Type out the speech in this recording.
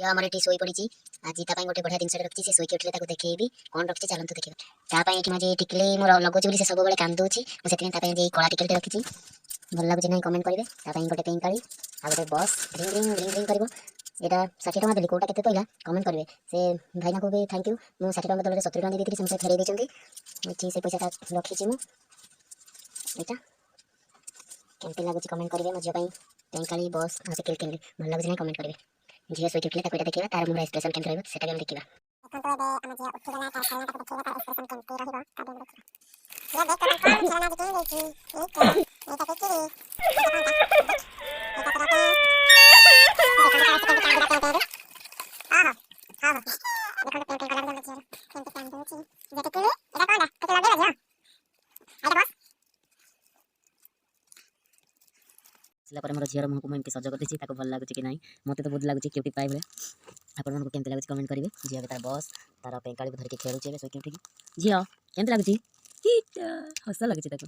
ଝିଅ ଆମର ଏଠି ଶୋଇ ପଡ଼ିଛି। ଆଜି ତା ପାଇଁ ଗୋଟେ ବଢ଼ିଆ ଜିନିଷଟେ ରଖିଛି। ସେ ଶୋଇକି ଉଠିଲେ ତାକୁ ଦେଖେଇବି କ'ଣ ରଖିଛି, ଚାଲନ୍ତୁ ଦେଖିବା। ତା ପାଇଁ ଏଠି ମୁଁ ଆଜି ଟିକିଲି ମୋର ଲଗାଉଛି ବୋଲି ସେ ସବୁବେଳେ କାନ୍ଦୁଛି। ମୁଁ ସେଥିପାଇଁ ତା ପାଇଁ ଆଜି କଳା ଟିକିଲିଟେ ରଖିଛି। ଭଲ ଲାଗୁଛି ନାହିଁ କମେଣ୍ଟ କରିବେ। ତା ପାଇଁ ଗୋଟେ ପିଙ୍କ୍ କାଳି ଆଉ ଗୋଟେ bus ring ring ring ring କରିବ। ଏଇଟା 60 ଟଙ୍କା ଦେଲି, କୋଉଟା କେତେ ପଇଲା କମେଣ୍ଟ କରିବେ। ସେ ଭାଇନାକୁ ବି ଥ୍ୟାଙ୍କ ୟୁ। ମୁଁ 60 ଟଙ୍କା ବଦଳରେ 70 ଟଙ୍କା ଦେଇଥିଲି, ସେ ମୋତେ ଫେରେଇ ଦେଇଛନ୍ତି। ଏଠି ସେ ପଇସାଟା ରଖିଛି ମୁଁ। ଏଇଟା କେମିତି ଲାଗୁଛି କମେଣ୍ଟ କରିବେ। ମୋ ଝିଅ ପାଇଁ ପିଙ୍କ୍ କାଳି ବସ୍ ଆଉ ସେ କିଲି ଭଲ ଲାଗୁଛି ନାହିଁ କମେଣ୍ଟ କରିବେ। ଝିଅ ଶୋଇକି ଉଠିଲେ ତାକୁ ଏଇଟା ଦେଖିବା, ତାର ମୁଣ୍ଡ ଏକ୍ସପ୍ରେସନ କେମିତି ରହିବ ସେଟା ବି ଆମେ ଦେଖିବା। ଦେଖନ୍ତୁ ଏବେ ଆମ ଝିଅ ଉଠିଗଲା, ତାର ଖେଳନା ତାକୁ ଦେଖେଇବା, ତାର ଏକ୍ସପ୍ରେସନ କେମିତି ରହିବ ତା ବି ଦେଖିବା। ଝିଅ ଦେଖ କଣ ଖେଳନା ଆଜି କିଣି ଦେଇଛି। ଏଇଟା ଟିକିଲି, ଏଇଟା କଣଟା ଦେଖ, ଏଇଟା ତୋର ପାଇଁ। ଦେଖନ୍ତୁ ତାର ସେ କେମିତି କାନ୍ଦିଲା ପେଁ ପେଁରେ। ହଁ ଦେଖନ୍ତୁ ପେଁ ପେଁ କଲା ଆମ ଝିଅର କେମିତି କାନ୍ଦୁଛି। ଝିଅ ଟିକିଲି, ଏଇଟା କଣଟା ଟିକେ ଲଗେଇବା ଝିଅ। ଏଇଟା ବସ୍। ଆସିଲା ପରେ ମୋର ଝିଅର ମୁହଁକୁ ମୁଁ ଏମିତି ସଜ କରିଦେଇଛି। ତାକୁ ଭଲ ଲାଗୁଛି କି ନାହିଁ, ମୋତେ ତ ବହୁତ ଲାଗୁଛି କ୍ୟୁଟି ପାଏ ଭଳିଆ। ଆପଣମାନଙ୍କୁ କେମିତି ଲାଗୁଛି କମେଣ୍ଟ କରିବେ। ଝିଅ ଏବେ ତାର ବସ୍ ତାର ପେଙ୍କାଳିକୁ ଧରିକି ଖେଳୁଛି ଏବେ ଶୋଇକି ଉଠିକି। ଝିଅ କେମିତି ଲାଗୁଛି? ହସ ଲାଗୁଛି ତାକୁ।